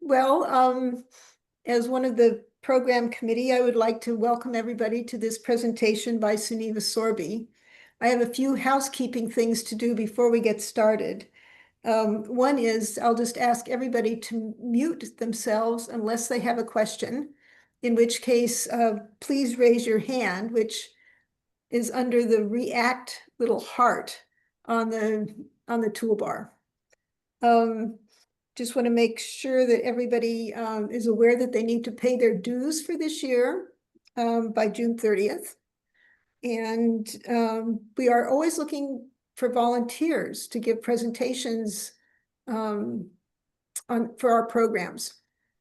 Well, as one of the program committee, I would like to welcome everybody to this presentation by Sunniva Sorby. I have a few housekeeping things to do before we get started. One is I'll just ask everybody to mute themselves unless they have a question, in which case, please raise your hand, which is under the react little heart on the toolbar. Just want to make sure that everybody is aware that they need to pay their dues for this year by June 30th. And we are always looking for volunteers to give presentations for our programs.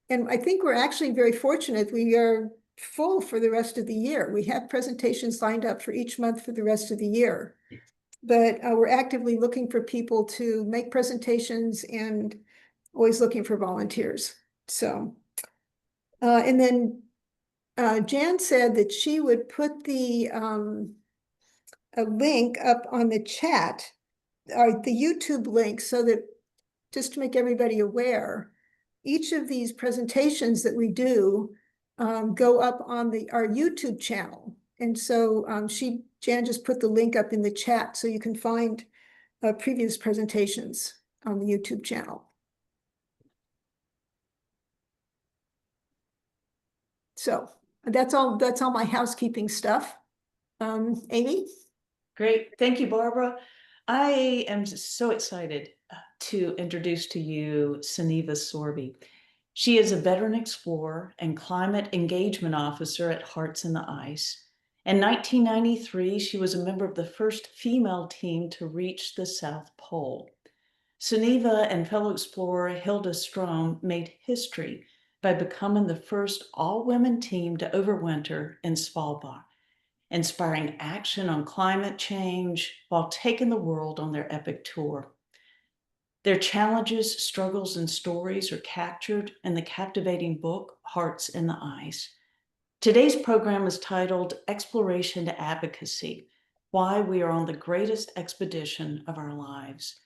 And I think we're actually very fortunate. We are full for the rest of the year. We have presentations lined up for each month for the rest of the year. But we're actively looking for people to make presentations and always looking for volunteers. So, and then Jan said that she would put a link up on the chat, or the YouTube link, so that just to make everybody aware, each of these presentations that we do go up on our YouTube channel. And so Jan just put the link up in the chat so you can find previous presentations on the YouTube channel. So that's all my housekeeping stuff. Amy? Great. Thank you, Barbara. I am so excited to introduce to you Sunniva Sorby. She is a veteran explorer and climate engagement officer at Hearts in the Ice. In 1993, she was a member of the first female team to reach the South Pole. Sunniva and fellow explorer Hilde Strom made history by becoming the first all-women team to overwinter in Svalbard, inspiring action on climate change while taking the world on their epic tour. Their challenges, struggles, and stories are captured in the captivating book, Hearts in the Ice. Today's program is titled Exploration to Advocacy: Why We Are on the Greatest Expedition of Our Lives.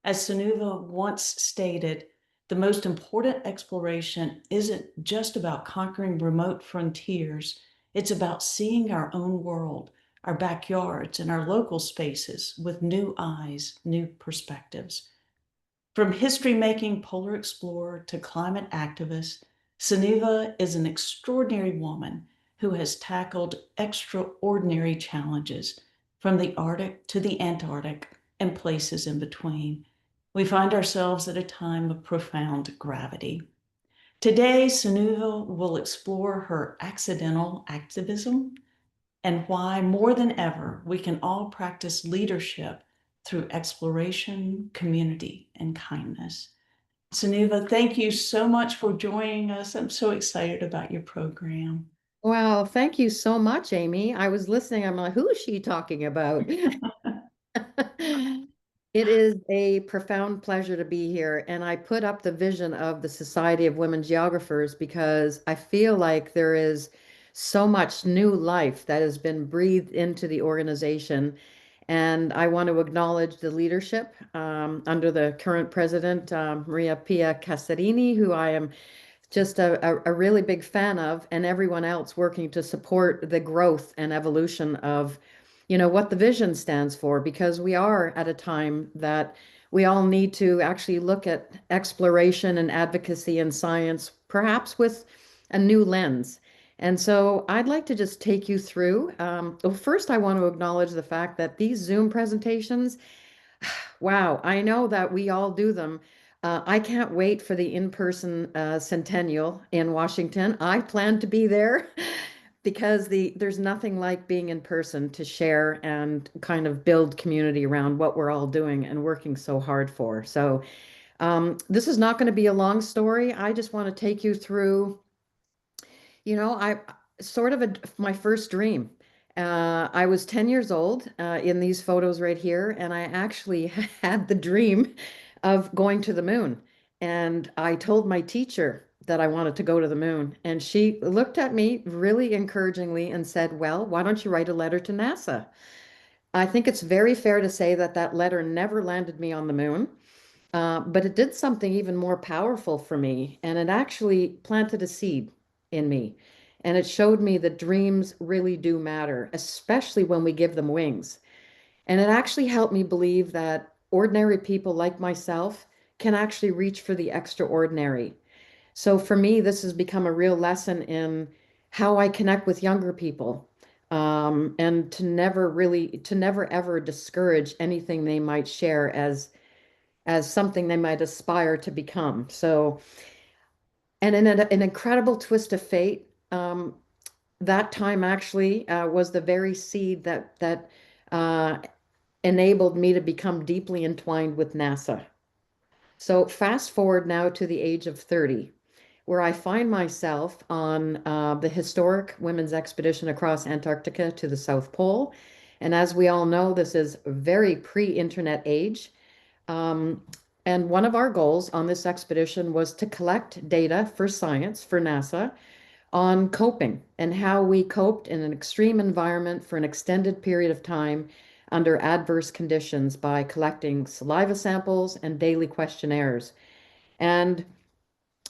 As Sunniva once stated, the most important exploration isn't just about conquering remote frontiers. It's about seeing our own world, our backyards, and our local spaces with new eyes, new perspectives. From history-making polar explorer to climate activist, Sunniva is an extraordinary woman who has tackled extraordinary challenges, from the Arctic to the Antarctic and places in between. We find ourselves at a time of profound gravity. Today, Sunniva will explore her accidental activism and why, more than ever, we can all practice leadership through exploration, community, and kindness. Sunniva, thank you so much for joining us. I'm so excited about your program. Well, thank you so much, Amy. I was listening. I'm like, who is she talking about? It is a profound pleasure to be here. And I put up the vision of the Society of Women Geographers because I feel like there is so much new life that has been breathed into the organization. And I want to acknowledge the leadership under the current president, Maria Pia Casarini, who I am just a really big fan of, and everyone else working to support the growth and evolution of, what the vision stands for, because we are at a time that we all need to actually look at exploration and advocacy and science, perhaps with a new lens. And so I'd like to just take you through. Well, first, I want to acknowledge the fact that these Zoom presentations, wow, I know that we all do them. I can't wait for the in-person centennial in Washington. I plan to be there because there's nothing like being in person to share and kind of build community around what we're all doing and working so hard for. So this is not going to be a long story. I just want to take you through, I sort of my first dream. I was 10 years old in these photos right here, and I actually had the dream of going to the moon. And I told my teacher that I wanted to go to the moon. And she looked at me really encouragingly and said, well, why don't you write a letter to NASA? I think it's very fair to say that that letter never landed me on the moon. But it did something even more powerful for me, and it actually planted a seed in me. And it showed me that dreams really do matter, especially when we give them wings. And it actually helped me believe that ordinary people like myself can actually reach for the extraordinary. So for me, this has become a real lesson in how I connect with younger people, and to never ever discourage anything they might share as something they might aspire to become. So, and in an incredible twist of fate, that time actually was the very seed that uh, enabled me to become deeply entwined with NASA. So fast forward now to the age of 30, where I find myself on the historic women's expedition across Antarctica to the South Pole. And as we all know, this is a very pre-internet age. Um, and one of our goals on this expedition was to collect data for science, for NASA, on coping and how we coped in an extreme environment for an extended period of time under adverse conditions by collecting saliva samples and daily questionnaires. And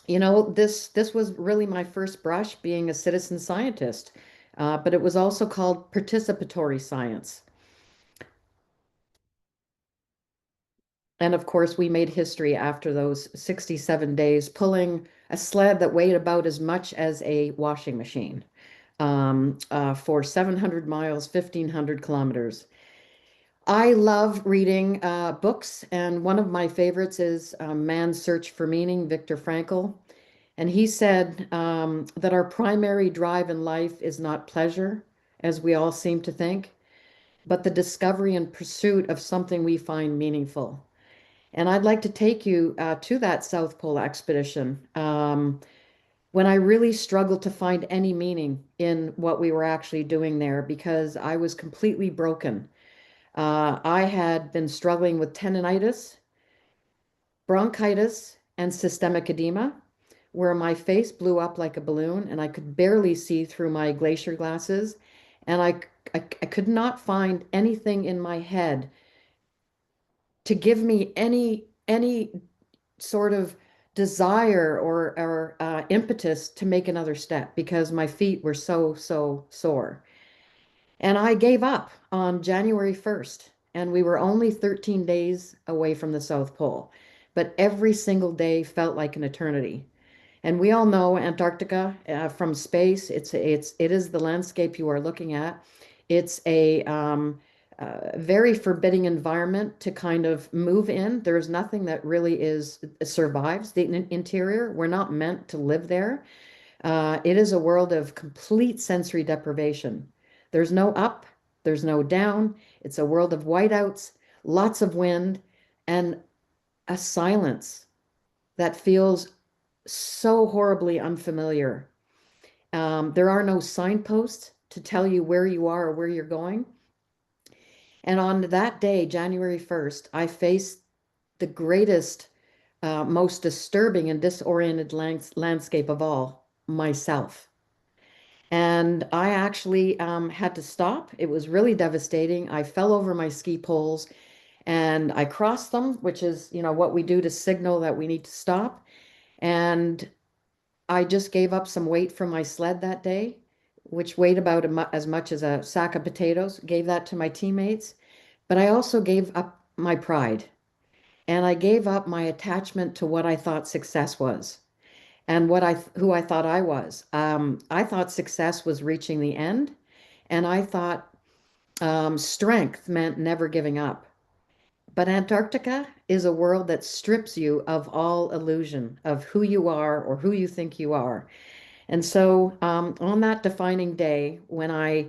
this was really my first brush being a citizen scientist, but it was also called participatory science. And of course, we made history after those 67 days, pulling a sled that weighed about as much as a washing machine, for 700 miles, 1,500 kilometers. I love reading books, and one of my favorites is Man's Search for Meaning, Viktor Frankl. And he said that our primary drive in life is not pleasure, as we all seem to think, but the discovery and pursuit of something we find meaningful. And I'd like to take you to that South Pole expedition, when I really struggled to find any meaning in what we were actually doing there because I was completely broken. I had been struggling with tendonitis, bronchitis, and systemic edema, where my face blew up like a balloon and I could barely see through my glacier glasses. And I could not find anything in my head to give me any sort of desire or impetus to make another step because my feet were so sore. And I gave up on January 1st, and we were only 13 days away from the South Pole. But every single day felt like an eternity. And we all know Antarctica from space. It is the landscape you are looking at. It's a very forbidding environment to kind of move in. There's nothing that really survives the interior. We're not meant to live there. It is a world of complete sensory deprivation. There's no up, there's no down. It's a world of whiteouts, lots of wind, and a silence that feels so horribly unfamiliar. There are no signposts to tell you where you are or where you're going. And on that day, January 1st, I faced the greatest, most disturbing and disoriented landscape of all, myself. And I actually had to stop. It was really devastating. I fell over my ski poles and I crossed them, which is, what we do to signal that we need to stop. And I just gave up some weight from my sled that day, which weighed about as much as a sack of potatoes, gave that to my teammates. But I also gave up my pride and I gave up my attachment to what I thought success was and who I thought I was. I thought success was reaching the end, and I thought strength meant never giving up. But Antarctica is a world that strips you of all illusion of who you are or who you think you are. And so on that defining day, when I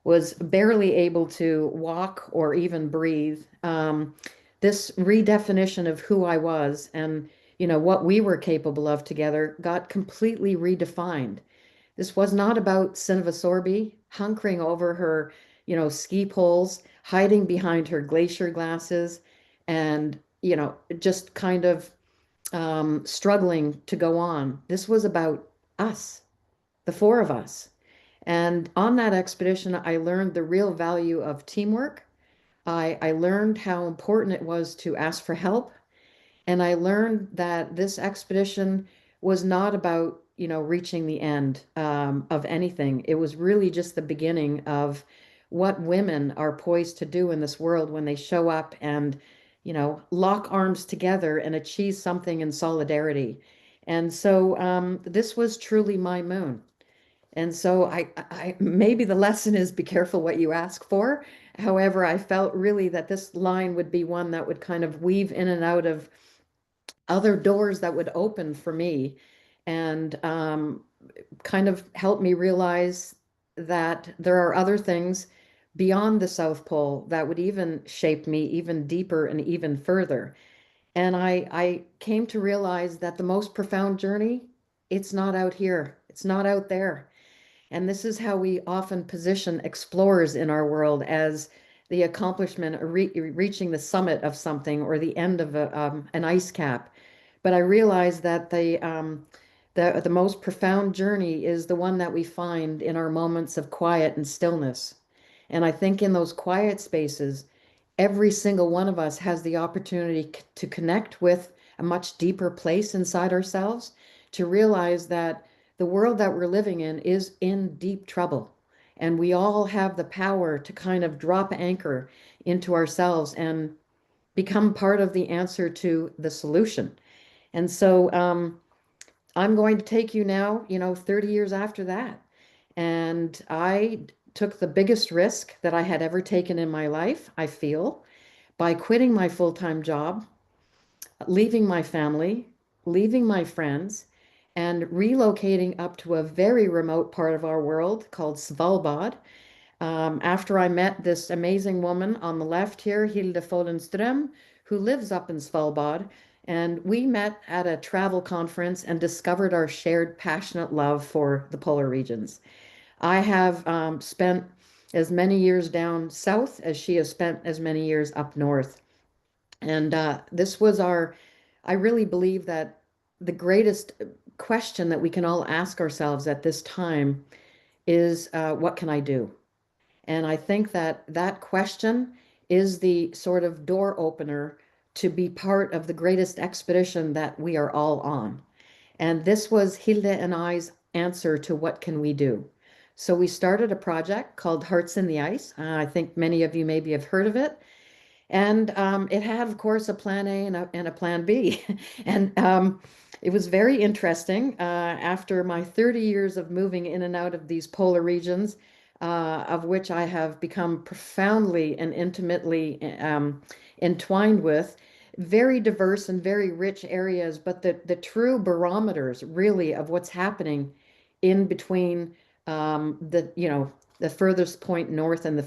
was barely able to walk or even breathe, this redefinition of who I was and what we were capable of together got completely redefined. This was not about Sunniva Sorby hunkering over her, ski poles, hiding behind her glacier glasses, and just kind of struggling to go on. This was about us, the four of us. And on that expedition, I learned the real value of teamwork. I learned how important it was to ask for help. And I learned that this expedition was not about, reaching the end of anything. It was really just the beginning of what women are poised to do in this world when they show up and, lock arms together and achieve something in solidarity. And so this was truly my moon. And so I maybe the lesson is be careful what you ask for. However, I felt really that this line would be one that would kind of weave in and out of other doors that would open for me and kind of help me realize that there are other things beyond the South Pole that would even shape me even deeper and even further. And I came to realize that the most profound journey, it's not out here, it's not out there. And this is how we often position explorers in our world as the accomplishment of reaching the summit of something or the end of an ice cap. But I realized that the most profound journey is the one that we find in our moments of quiet and stillness. And I think in those quiet spaces, every single one of us has the opportunity to connect with a much deeper place inside ourselves, to realize that the world that we're living in is in deep trouble. And we all have the power to kind of drop anchor into ourselves and become part of the answer to the solution. And so I'm going to take you now, 30 years after that. And I took the biggest risk that I had ever taken in my life, I feel, by quitting my full-time job, leaving my family, leaving my friends, and relocating up to a very remote part of our world called Svalbard. After I met this amazing woman on the left here, Hilde Strom, who lives up in Svalbard, and we met at a travel conference and discovered our shared passionate love for the polar regions. I have spent as many years down south as she has spent as many years up north. And this was I really believe that the greatest question that we can all ask ourselves at this time is, what can I do? And I think that that question is the sort of door opener to be part of the greatest expedition that we are all on. And this was Hilde and I's answer to what can we do. So we started a project called Hearts in the Ice. I think many of you maybe have heard of it. And it had, of course, a plan A and a plan B. And it was very interesting. After my 30 years of moving in and out of these polar regions, of which I have become profoundly and intimately entwined with, very diverse and very rich areas, but the true barometers really of what's happening in between the furthest point north and the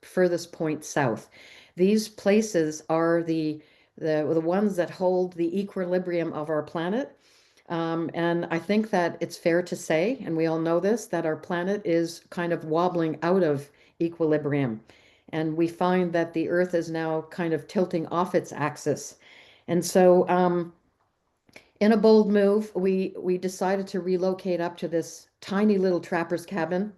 furthest point south. These places are the ones that hold the equilibrium of our planet. And I think that it's fair to say, and we all know this, that our planet is kind of wobbling out of equilibrium. And we find that the Earth is now kind of tilting off its axis. And so in a bold move, we decided to relocate up to this tiny little trapper's cabin,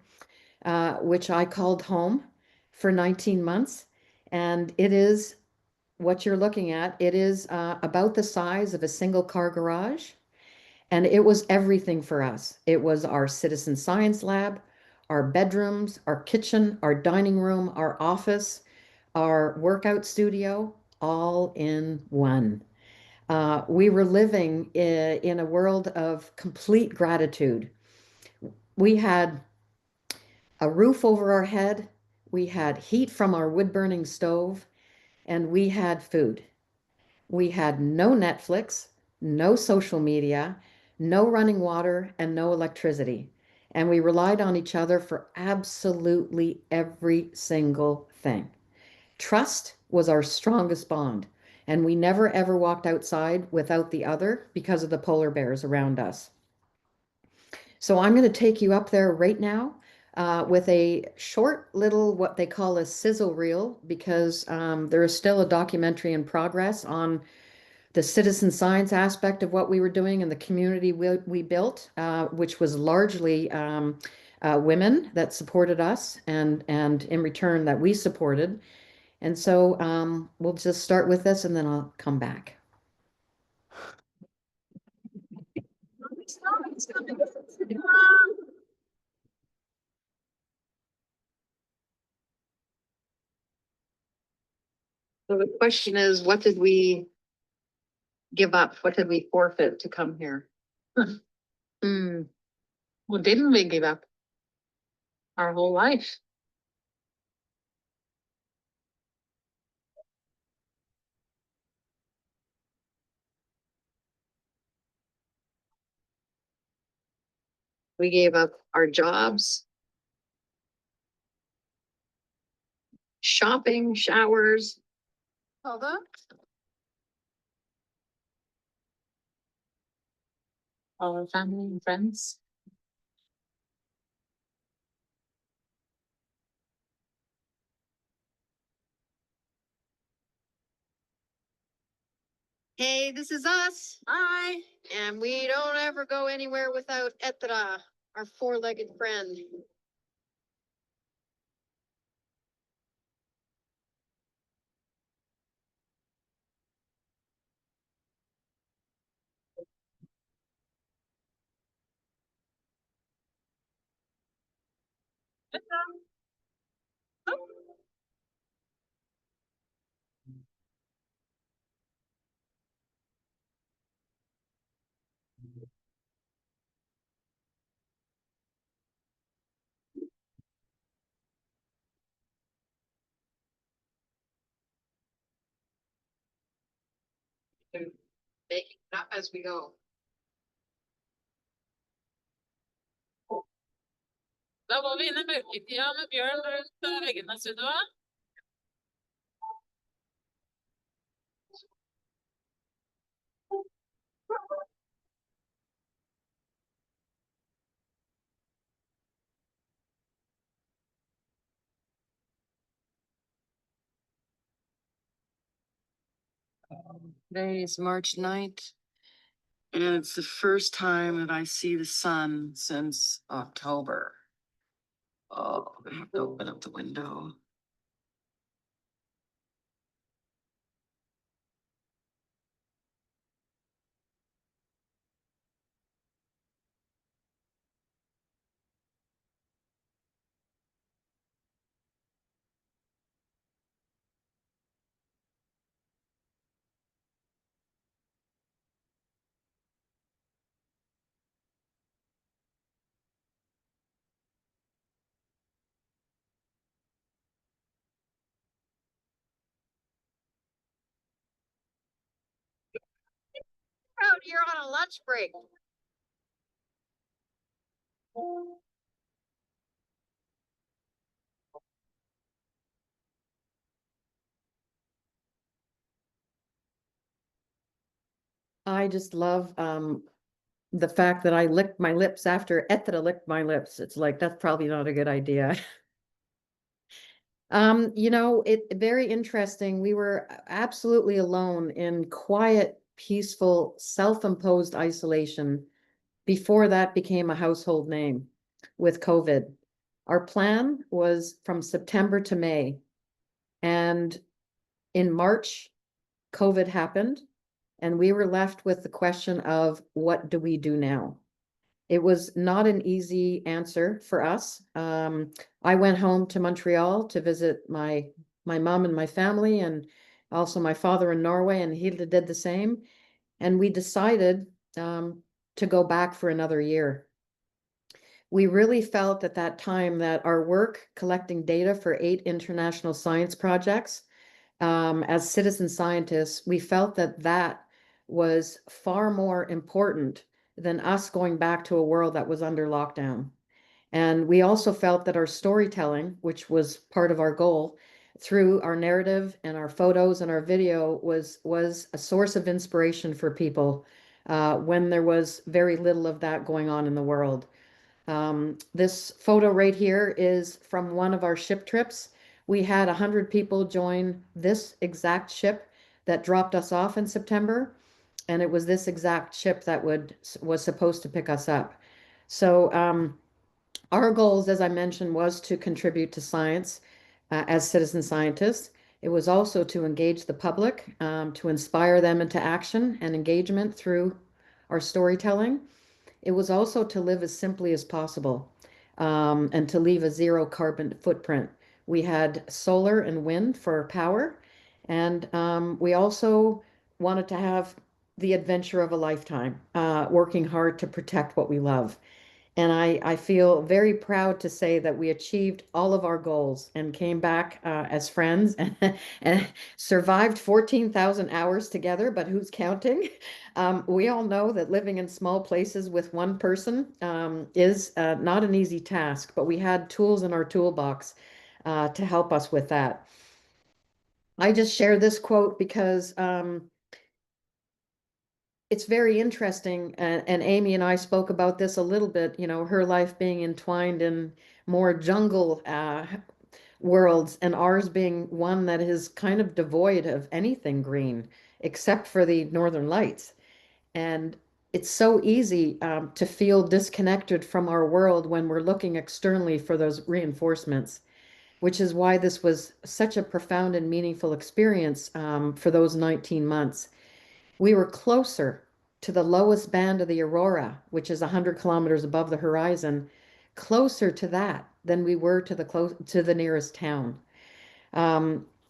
which I called home for 19 months. And it is what you're looking at. It is about the size of a single car garage. And it was everything for us. It was our citizen science lab, our bedrooms, our kitchen, our dining room, our office, our workout studio, all in one. We were living in a world of complete gratitude. We had a roof over our head, we had heat from our wood-burning stove, and we had food. We had no Netflix, no social media, no running water, and no electricity. And we relied on each other for absolutely every single thing. Trust was our strongest bond, and we never ever walked outside without the other because of the polar bears around us. So I'm going to take you up there right now with a short little, what they call a sizzle reel, because there is still a documentary in progress on the citizen science aspect of what we were doing and the community we built, which was largely women that supported us and in return that we supported. And so we'll just start with this and then I'll come back. So the question is, what did we give up? What did we forfeit to come here? Well, didn't we give up our whole life? We gave up our jobs, shopping, showers. Hilda? All our family and friends. Hey, this is us. Hi. And we don't ever go anywhere without Etra, our four-legged friend. Making it up as we go. Da var vi inne i mørketida med Bjørn rundt veggene, Sunniva. Today is March 9th, and it's the first time that I see the sun since October. Oh, I have to open up the window. Out here on a lunch break. I just love the fact that I licked my lips after Etra licked my lips. It's like, that's probably not a good idea. You know, it very interesting. We were absolutely alone in quiet, peaceful, self-imposed isolation before that became a household name with COVID. Our plan was from September to May. And in March, COVID happened, and we were left with the question of what do we do now? It was not an easy answer for us. I went home to Montreal to visit my mom and my family, and also my father in Norway, and Hilde did the same. And we decided to go back for another year. We really felt at that time that our work collecting data for 8 international science projects, as citizen scientists, we felt that that was far more important than us going back to a world that was under lockdown. And we also felt that our storytelling, which was part of our goal, through our narrative and our photos and our video, was a source of inspiration for people when there was very little of that going on in the world. This photo right here is from one of our ship trips. We had 100 people join this exact ship that dropped us off in September, and it was this exact ship that was supposed to pick us up. So our goals, as I mentioned, was to contribute to science as citizen scientists. It was also to engage the public, to inspire them into action and engagement through our storytelling. it was also to live as simply as possible, and to leave a zero carbon footprint. We had solar and wind for power, and we also wanted to have the adventure of a lifetime, working hard to protect what we love. And I feel very proud to say that we achieved all of our goals and came back as friends and survived 14,000 hours together, but who's counting? We all know that living in small places with one person is not an easy task, but we had tools in our toolbox to help us with that. I just share this quote because it's very interesting, and Amy and I spoke about this a little bit, you know, her life being entwined in more jungle worlds, and ours being one that is kind of devoid of anything green except for the northern lights. And it's so easy to feel disconnected from our world when we're looking externally for those reinforcements, which is why this was such a profound and meaningful experience for those 19 months. We were closer to the lowest band of the aurora, which is 100 kilometers above the horizon, closer to that than we were to the nearest town.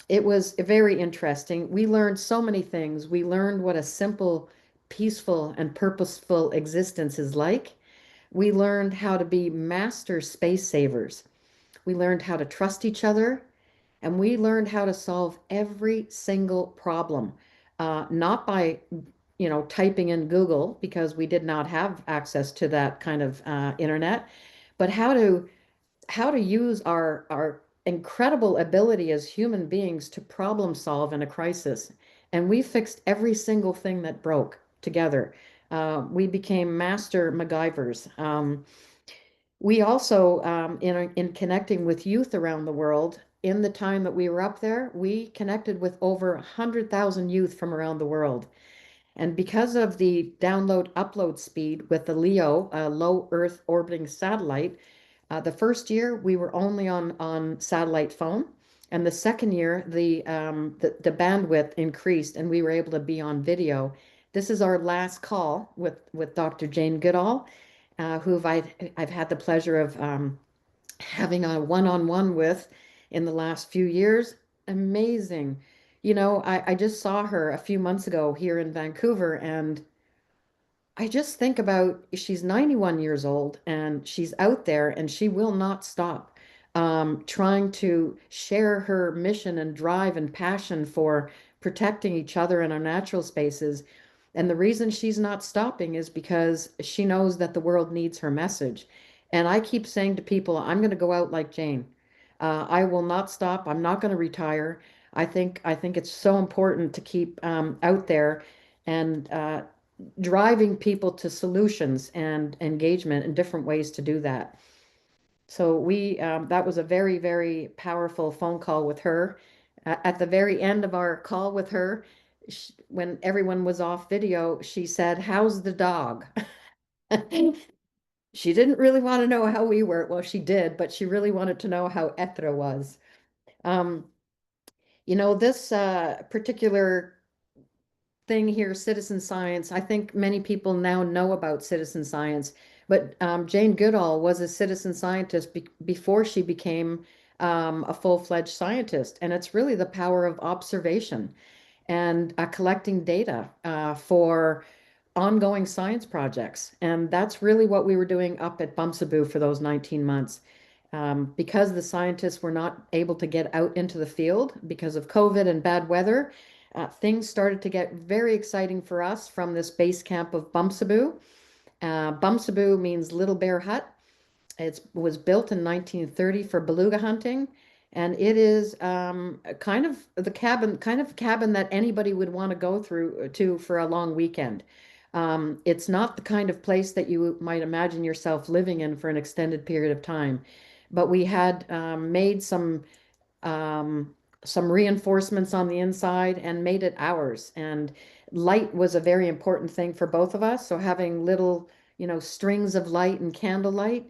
It was very interesting. We learned so many things. We learned what a simple, peaceful, and purposeful existence is like. We learned how to be master space savers. We learned how to trust each other, and we learned how to solve every single problem, not by, you know, typing in Google, because we did not have access to that kind of internet, but how to use our incredible ability as human beings to problem solve in a crisis. And we fixed every single thing that broke together. We became master MacGyvers. We also, in connecting with youth around the world, in the time that we were up there, we connected with over 100,000 youth from around the world. And because of the download upload speed with the LEO, low Earth orbiting satellite, the first year we were only on satellite phone, and the second year the bandwidth increased and we were able to be on video. This is our last call with Dr. Jane Goodall, who I've had the pleasure of having a one-on-one with in the last few years. Amazing. You know, I just saw her a few months ago here in Vancouver, and I just think about, she's 91 years old and she's out there and she will not stop trying to share her mission and drive and passion for protecting each other in our natural spaces. And the reason she's not stopping is because she knows that the world needs her message. And I keep saying to people, I'm going to go out like Jane. I will not stop. I'm not going to retire. I think it's so important to keep out there and driving people to solutions and engagement and different ways to do that. So that was a very, very powerful phone call with her. At the very end of our call with her, when everyone was off video, she said, "How's the dog?" She didn't really want to know how we were. Well, she did, but she really wanted to know how Ethra was. Um, you know, this particular thing here, citizen science, I think many people now know about citizen science, but Jane Goodall was a citizen scientist before she became a full-fledged scientist. And it's really the power of observation and collecting data for ongoing science projects. And that's really what we were doing up at Bumsaboo for those 19 months. Because the scientists were not able to get out into the field because of COVID and bad weather, things started to get very exciting for us from this base camp of Bumsaboo. Bumsaboo means Little Bear Hut. It was built in 1930 for beluga hunting, and it is kind of the cabin that anybody would want to go through to for a long weekend. It's not the kind of place that you might imagine yourself living in for an extended period of time, but we had made some reinforcements on the inside and made it ours. And light was a very important thing for both of us. So having little, you know, strings of light and candlelight,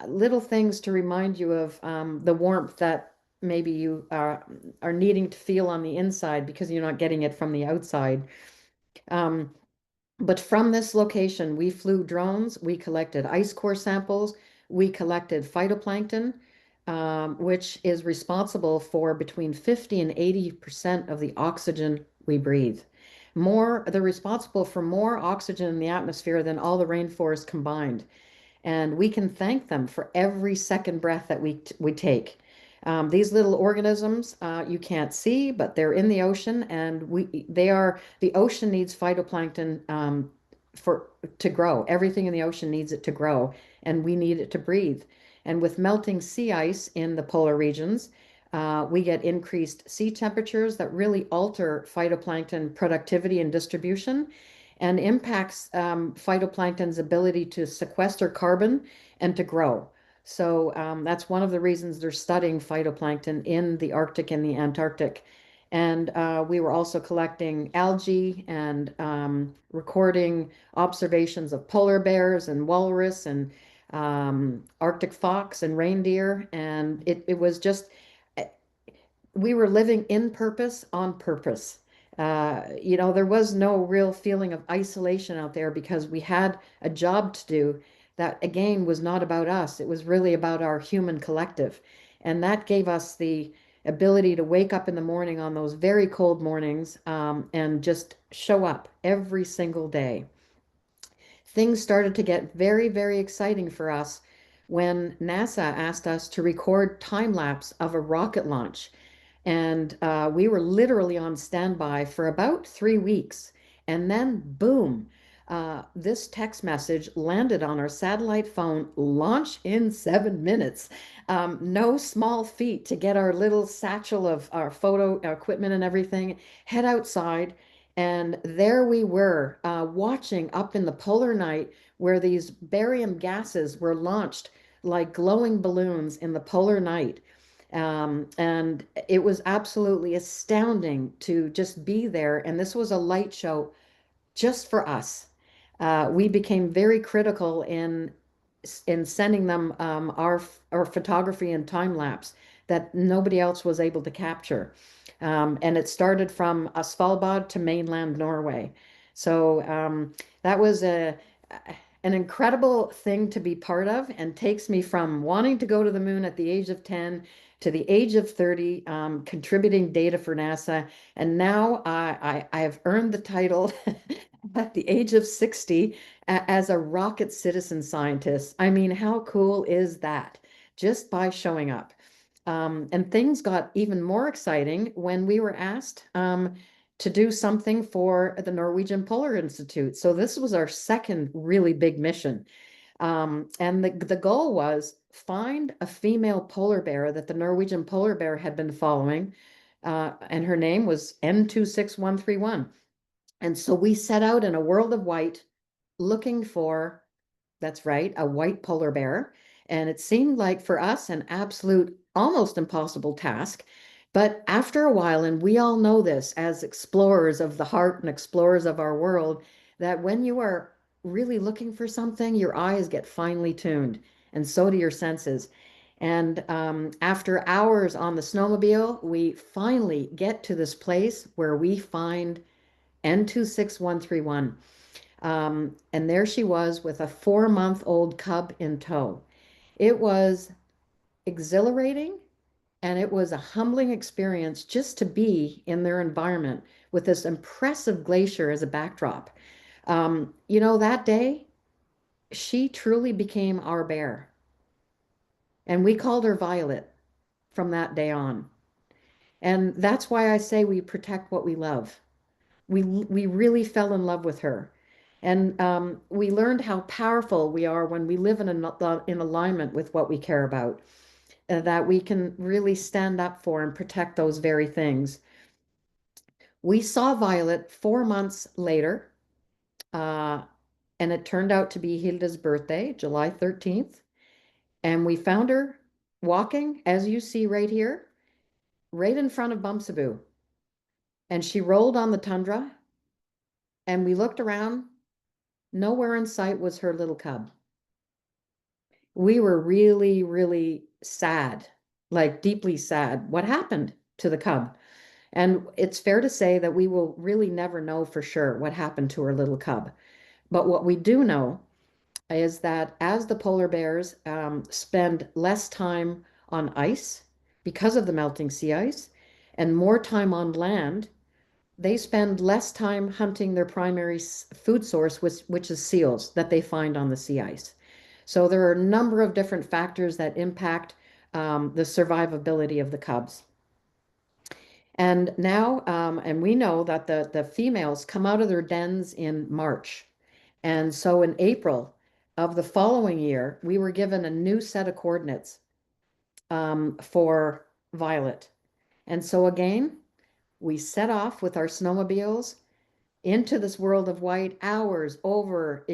little things to remind you of the warmth that maybe you are needing to feel on the inside because you're not getting it from the outside. Um, But from this location, we flew drones, we collected ice core samples, we collected phytoplankton, which is responsible for between 50 and 80% of the oxygen we breathe. They're responsible for more oxygen in the atmosphere than all the rainforests combined. And we can thank them for every second breath that we take. These little organisms you can't see, but they're in the ocean, and the ocean needs phytoplankton for to grow. Everything in the ocean needs it to grow, and we need it to breathe. And with melting sea ice in the polar regions, we get increased sea temperatures that really alter phytoplankton productivity and distribution, and impacts phytoplankton's ability to sequester carbon and to grow. So that's one of the reasons they're studying phytoplankton in the Arctic and the Antarctic. And we were also collecting algae and recording observations of polar bears and walrus and Arctic fox and reindeer. And it was just, we were living in purpose on purpose. There was no real feeling of isolation out there because we had a job to do that, again, was not about us. It was really about our human collective. And that gave us the ability to wake up in the morning on those very cold mornings and just show up every single day. Things started to get very, very exciting for us when NASA asked us to record time lapse of a rocket launch. And we were literally on standby for about 3 weeks. And then, boom, this text message landed on our satellite phone, launch in 7 minutes. No small feat to get our little satchel of our photo equipment and everything, head outside. And there we were, watching up in the polar night where these barium gases were launched like glowing balloons in the polar night. And it was absolutely astounding to just be there. And this was a light show just for us. We became very critical in sending them our photography and time lapse that nobody else was able to capture. And it started from Svalbard to mainland Norway. So that was an incredible thing to be part of, and takes me from wanting to go to the moon at the age of 10 to the age of 30, contributing data for NASA. And now I have earned the title at the age of 60 as a rocket citizen scientist. I mean, how cool is that? Just by showing up. And things got even more exciting when we were asked to do something for the Norwegian Polar Institute. So this was our second really big mission. And the goal was find a female polar bear that the Norwegian polar bear had been following. And her name was N26131. And so we set out in a world of white looking for, that's right, a white polar bear. And it seemed like for us an absolute, almost impossible task. But after a while, and we all know this as explorers of the heart and explorers of our world, that when you are really looking for something, your eyes get finely tuned, and so do your senses. And after hours on the snowmobile, we finally get to this place where we find N26131. And there she was with a 4-month-old cub in tow. It was exhilarating, and it was a humbling experience just to be in their environment with this impressive glacier as a backdrop. That day, she truly became our bear. And we called her Violet from that day on. And that's why I say we protect what we love. We really fell in love with her. And we learned how powerful we are when we live in alignment with what we care about, that we can really stand up for and protect those very things. We saw Violet 4 months later, and it turned out to be Hilde's birthday, July 13th. And we found her walking, as you see right here, right in front of Bumsaboo. And she rolled on the tundra, and we looked around. Nowhere in sight was her little cub. We were really, really sad, like deeply sad. What happened to the cub? And it's fair to say that we will really never know for sure what happened to her little cub. But what we do know is that as the polar bears spend less time on ice because of the melting sea ice and more time on land, they spend less time hunting their primary food source, which is seals that they find on the sea ice. So there are a number of different factors that impact the survivability of the cubs. And now, and we know that the females come out of their dens in March. And so in April of the following year, we were given a new set of coordinates for Violet. And so again, we set off with our snowmobiles into this world of white, hours over,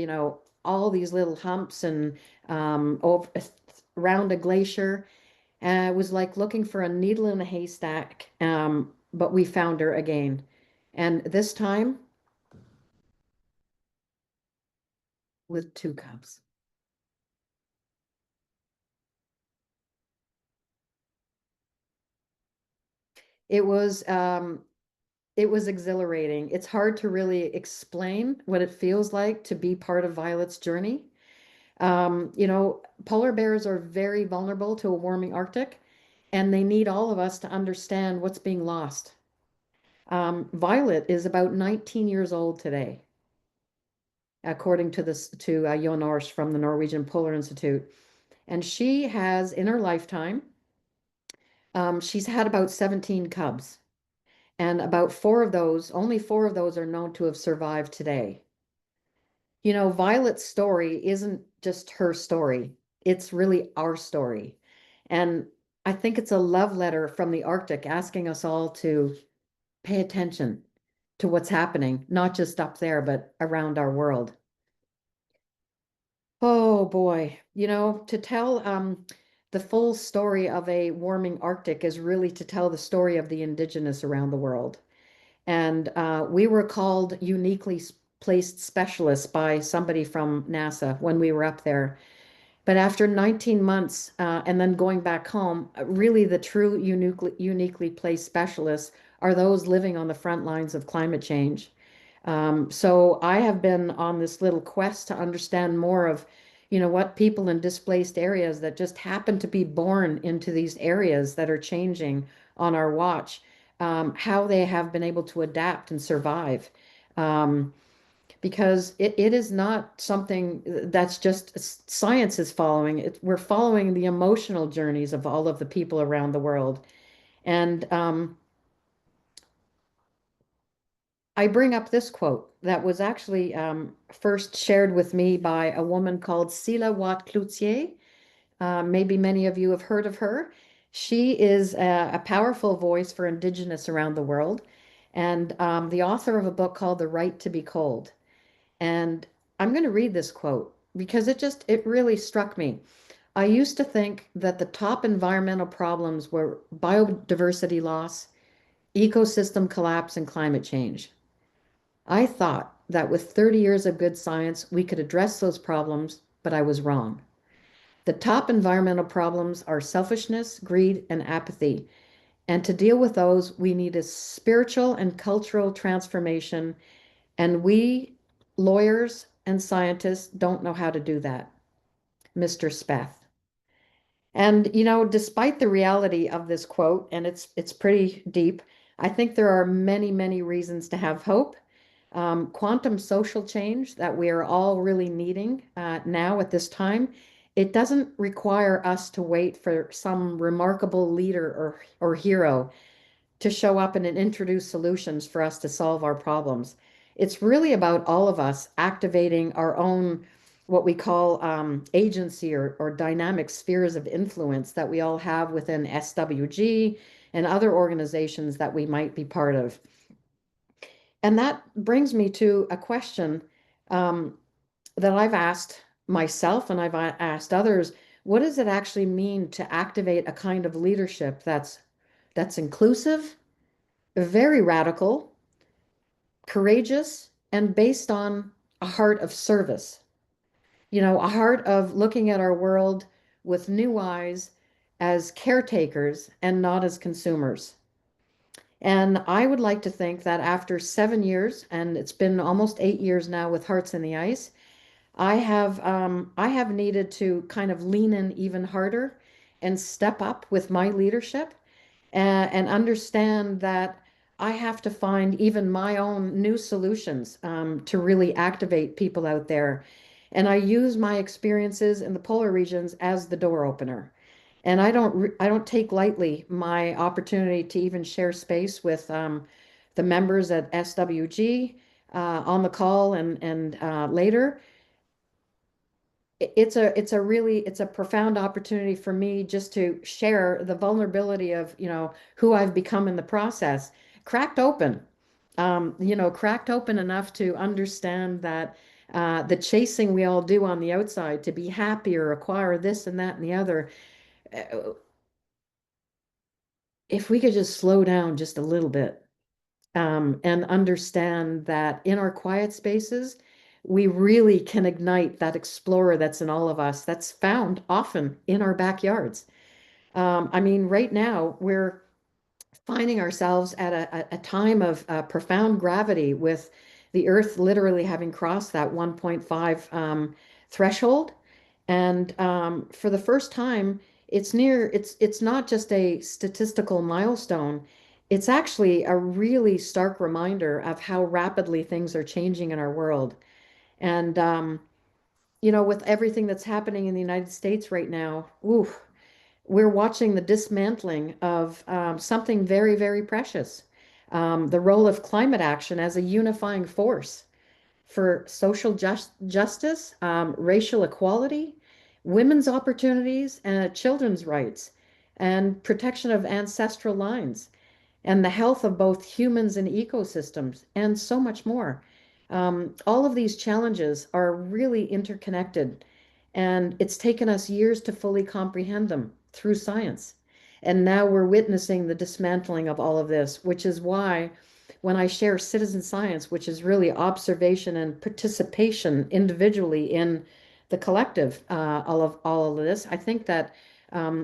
all these little humps and over around a glacier. And it was like looking for a needle in a haystack. But we found her again. And this time with 2 cubs. It was exhilarating. It's hard to really explain what it feels like to be part of Violet's journey. Polar bears are very vulnerable to a warming Arctic, and they need all of us to understand what's being lost. Violet is about 19 years old today, according to Jon Ors from the Norwegian Polar Institute. And she has, in her lifetime, she's had about 17 cubs. And about 4 of those, only 4 of those are known to have survived today. Violet's story isn't just her story. It's really our story. And I think it's a love letter from the Arctic asking us all to pay attention to what's happening, not just up there, but around our world. Oh boy, to tell the full story of a warming Arctic is really to tell the story of the indigenous around the world. And we were called uniquely placed specialists by somebody from NASA when we were up there. But after 19 months and then going back home, really the true uniquely placed specialists are those living on the front lines of climate change. So I have been on this little quest to understand more of, what people in displaced areas that just happen to be born into these areas that are changing on our watch, how they have been able to adapt and survive. Because it is not something that's just science is following. We're following the emotional journeys of all of the people around the world. And I bring up this quote that was actually first shared with me by a woman called Sila Watt-Cloutier. Maybe many of you have heard of her. She is a powerful voice for Indigenous around the world, and the author of a book called The Right to Be Cold. And I'm going to read this quote because it really struck me. I used to think that the top environmental problems were biodiversity loss, ecosystem collapse, and climate change. I thought that with 30 years of good science, we could address those problems, but I was wrong. The top environmental problems are selfishness, greed, and apathy. And to deal with those, we need a spiritual and cultural transformation. And we, lawyers and scientists, don't know how to do that. Mr. Speth. And, despite the reality of this quote, and it's pretty deep, I think there are many, many reasons to have hope. Quantum social change that we are all really needing now at this time, it doesn't require us to wait for some remarkable leader or hero to show up and introduce solutions for us to solve our problems. It's really about all of us activating our own, what we call agency or dynamic spheres of influence that we all have within SWG and other organizations that we might be part of. And that brings me to a question that I've asked myself and I've asked others. What does it actually mean to activate a kind of leadership that's inclusive, very radical, courageous, and based on a heart of service? A heart of looking at our world with new eyes as caretakers and not as consumers. And I would like to think that after 7 years, and it's been almost 8 years now with Hearts in the Ice, I have needed to kind of lean in even harder and step up with my leadership and understand that I have to find even my own new solutions to really activate people out there. And I use my experiences in the polar regions as the door opener. And I don't take lightly my opportunity to even share space with the members at SWG on the call and later. It's a profound opportunity for me just to share the vulnerability of, who I've become in the process, cracked open, cracked open enough to understand that the chasing we all do on the outside to be happy or acquire this and that and the other, uh, if we could just slow down just a little bit, and understand that in our quiet spaces, we really can ignite that explorer that's in all of us, that's found often in our backyards. I mean, right now, we're finding ourselves at a time of profound gravity with the Earth literally having crossed that 1.5 threshold. And for the first time, it's not just a statistical milestone. It's actually a really stark reminder of how rapidly things are changing in our world. And with everything that's happening in the United States right now, oof, we're watching the dismantling of something very, very precious. The role of climate action as a unifying force for social justice, racial equality, women's opportunities, children's rights, and protection of ancestral lines, and the health of both humans and ecosystems, and so much more. All of these challenges are really interconnected, and it's taken us years to fully comprehend them through science. And now we're witnessing the dismantling of all of this, which is why when I share citizen science, which is really observation and participation individually in the collective, all of this, I think that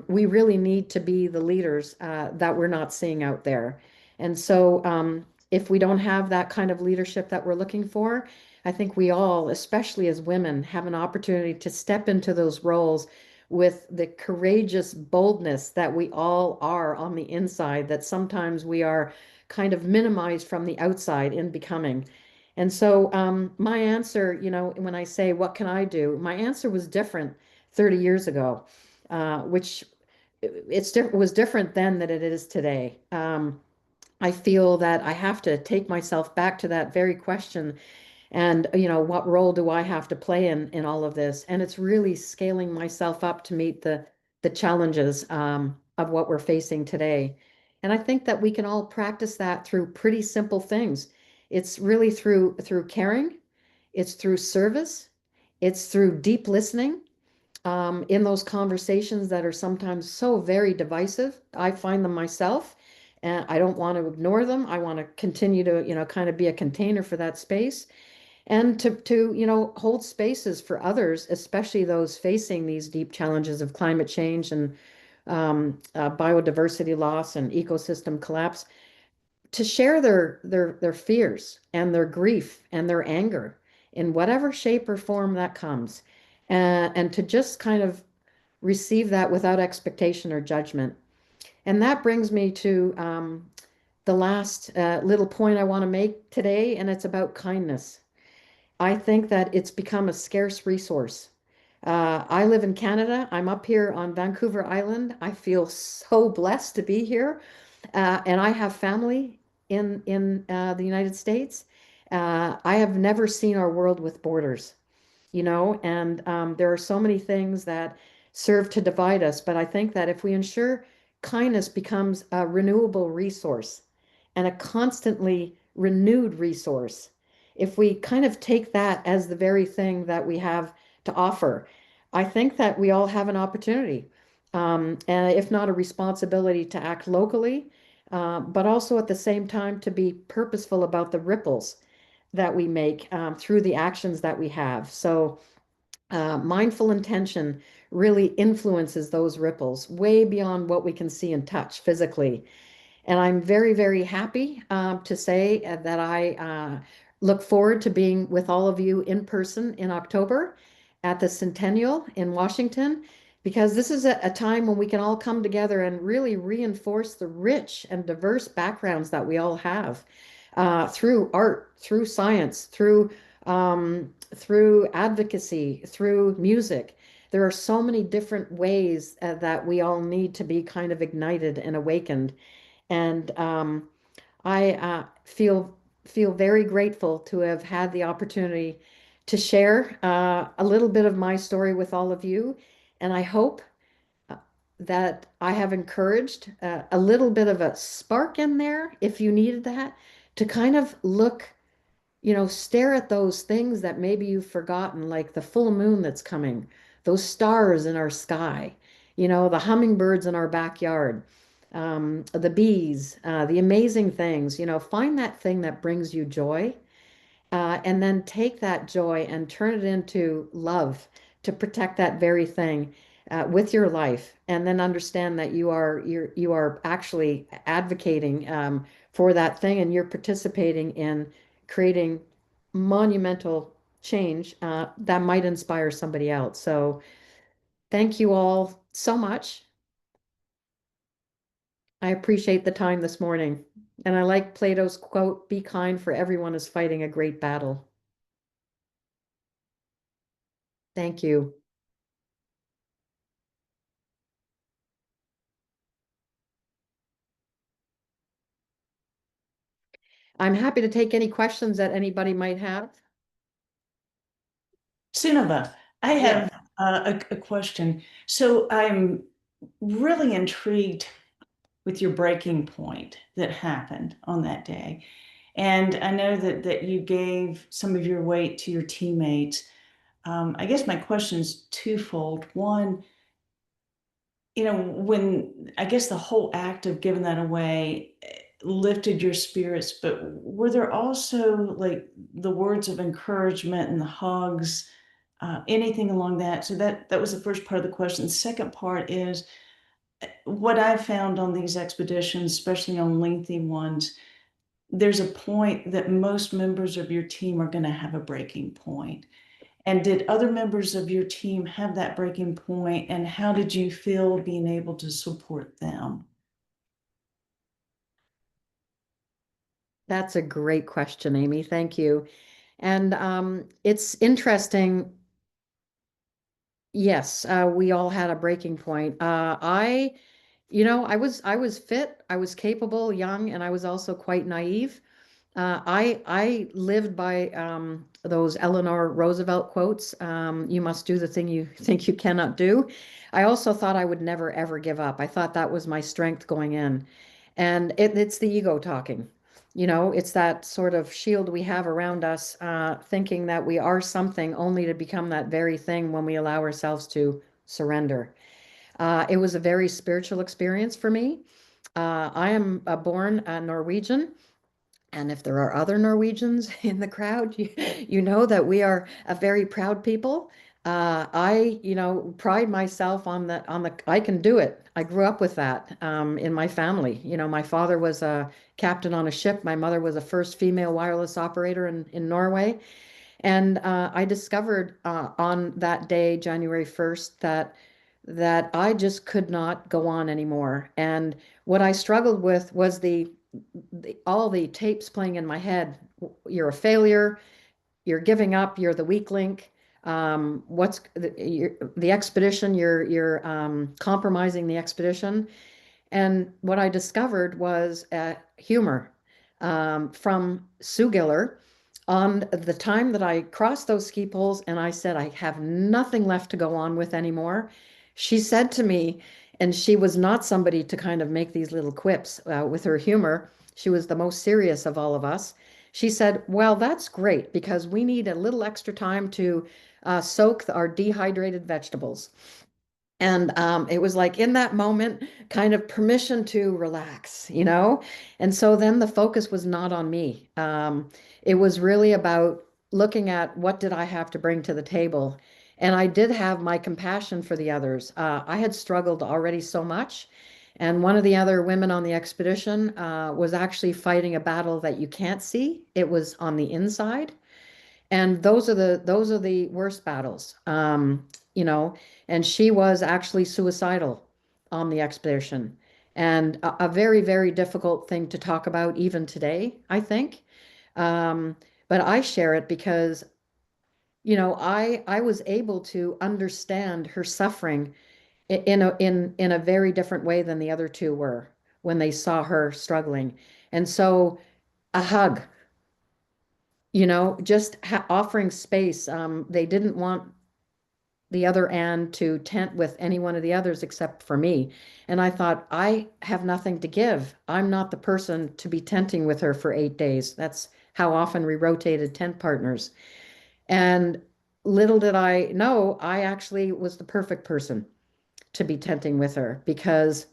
we really need to be the leaders that we're not seeing out there. And so, if we don't have that kind of leadership that we're looking for, I think we all, especially as women, have an opportunity to step into those roles with the courageous boldness that we all are on the inside, that sometimes we are kind of minimized from the outside in becoming. And so, my answer, when I say, what can I do? My answer was different 30 years ago, which was different then than it is today. I feel that I have to take myself back to that very question, and what role do I have to play in all of this? And it's really scaling myself up to meet the challenges of what we're facing today. And I think that we can all practice that through pretty simple things. It's really through caring, it's through service, it's through deep listening, in those conversations that are sometimes so very divisive. I find them myself, and I don't want to ignore them. I want to continue to, kind of be a container for that space, and to hold spaces for others, especially those facing these deep challenges of climate change and biodiversity loss and ecosystem collapse, to share their fears and their grief and their anger in whatever shape or form that comes, and to just kind of receive that without expectation or judgment. And that brings me to the last little point I want to make today, and it's about kindness. I think that it's become a scarce resource. I live in Canada. I'm up here on Vancouver Island. I feel so blessed to be here, and I have family in the United States. I have never seen our world with borders, and there are so many things that serve to divide us. But I think that if we ensure kindness becomes a renewable resource and a constantly renewed resource, if we kind of take that as the very thing that we have to offer, I think that we all have an opportunity, and if not a responsibility, to act locally, but also at the same time to be purposeful about the ripples that we make through the actions that we have. So, mindful intention really influences those ripples way beyond what we can see and touch physically. And I'm very, very happy to say that I look forward to being with all of you in person in October at the Centennial in Washington, because this is a time when we can all come together and really reinforce the rich and diverse backgrounds that we all have through art, through science, through advocacy, through music. There are so many different ways that we all need to be kind of ignited and awakened. And I feel very grateful to have had the opportunity to share a little bit of my story with all of you. And I hope uh, that I have encouraged a little bit of a spark in there, if you needed that, to kind of look, stare at those things that maybe you've forgotten, like the full moon that's coming, those stars in our sky, the hummingbirds in our backyard, the bees, the amazing things, find that thing that brings you joy, and then take that joy and turn it into love to protect that very thing with your life, and then understand that you are actually advocating for that thing, and you're participating in creating monumental change that might inspire somebody else. So thank you all so much. I appreciate the time this morning. And I like Plato's quote, "Be kind, for everyone is fighting a great battle." Thank you. I'm happy to take any questions that anybody might have. Sunniva, I have a question. So I'm really intrigued with your breaking point that happened on that day. And I know that you gave some of your weight to your teammates. I guess my question is twofold. One, when I guess the whole act of giving that away lifted your spirits, but were there also like the words of encouragement and the hugs, anything along that? So that was the first part of the question. The second part is what I've found on these expeditions, especially on lengthy ones, there's a point that most members of your team are going to have a breaking point. And did other members of your team have that breaking point, and how did you feel being able to support them? That's a great question, Amy. Thank you. And it's interesting. Yes, we all had a breaking point. I was fit, I was capable, young, and I was also quite naive. I lived by those Eleanor Roosevelt quotes. You must do the thing you think you cannot do. I also thought I would never ever give up. I thought that was my strength going in, and it's the ego talking. It's that sort of shield we have around us, thinking that we are something only to become that very thing when we allow ourselves to surrender. It was a very spiritual experience for me. I am a born Norwegian. And if there are other Norwegians in the crowd, you know that we are a very proud people. I, pride myself on the I can do it. I grew up with that in my family. My father was a captain on a ship. My mother was a first female wireless operator in Norway. And I discovered on that day, January 1st, that I just could not go on anymore. And what I struggled with was all the tapes playing in my head. You're a failure. You're giving up. You're the weak link. What's the expedition? You're compromising the expedition. And what I discovered was humor from Sue Giller on the time that I crossed those ski poles and I said, I have nothing left to go on with anymore. She said to me, and she was not somebody to kind of make these little quips with her humor. She was the most serious of all of us. She said, well, that's great because we need a little extra time to soak our dehydrated vegetables. And it was like in that moment, kind of permission to relax. And so then the focus was not on me. It was really about looking at what did I have to bring to the table. And I did have my compassion for the others. I had struggled already so much. And one of the other women on the expedition was actually fighting a battle that you can't see. It was on the inside. And those are the worst battles. You know, and she was actually suicidal on the expedition. And a very, very difficult thing to talk about even today, I think. Um, but I share it because, I was able to understand her suffering in a very different way than the other two were when they saw her struggling. And so a hug, just offering space. They didn't want the other Anne to tent with any one of the others except for me. And I thought, I have nothing to give. I'm not the person to be tenting with her for 8 days. That's how often we rotated tent partners. And little did I know, I actually was the perfect person to be tenting with her because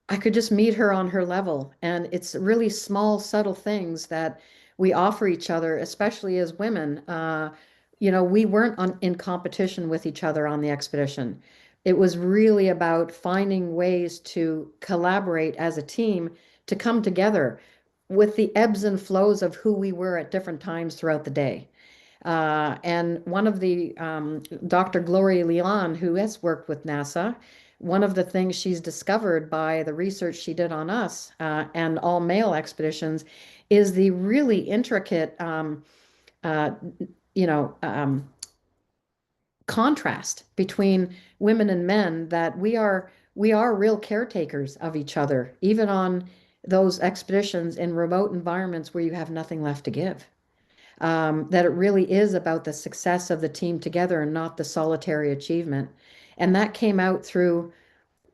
I could just meet her on her level. And it's really small, subtle things that we offer each other, especially as women. We weren't in competition with each other on the expedition. It was really about finding ways to collaborate as a team to come together with the ebbs and flows of who we were at different times throughout the day. And one of the Dr. Gloria Leon, who has worked with NASA, one of the things she's discovered by the research she did on us and all male expeditions is the really intricate, uh, you know, um, contrast between women and men, that we are real caretakers of each other, even on those expeditions in remote environments where you have nothing left to give. That it really is about the success of the team together and not the solitary achievement. And that came out through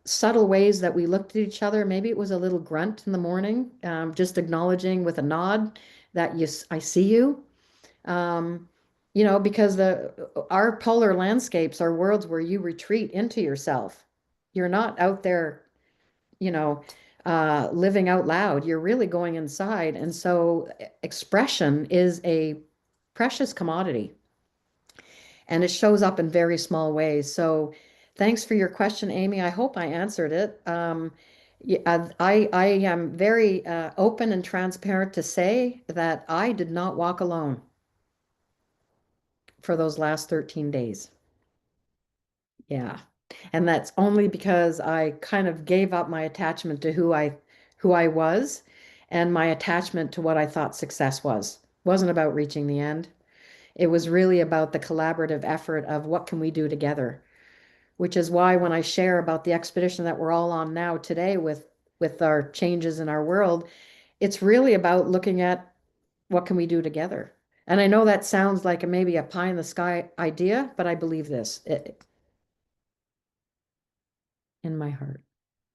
subtle ways that we looked at each other. Maybe it was a little grunt in the morning, just acknowledging with a nod that I see you. Um, because our polar landscapes are worlds where you retreat into yourself. You're not out there, you know, living out loud. You're really going inside. And so expression is a precious commodity, and it shows up in very small ways. So thanks for your question, Amy. I hope I answered it. I am very open and transparent to say that I did not walk alone for those last 13 days. Yeah. And that's only because I kind of gave up my attachment to who I was, and my attachment to what I thought success was. It wasn't about reaching the end. It was really about the collaborative effort of what can we do together, which is why when I share about the expedition that we're all on now today with our changes in our world, it's really about looking at what can we do together. And I know that sounds like maybe a pie in the sky idea, but I believe this in my heart.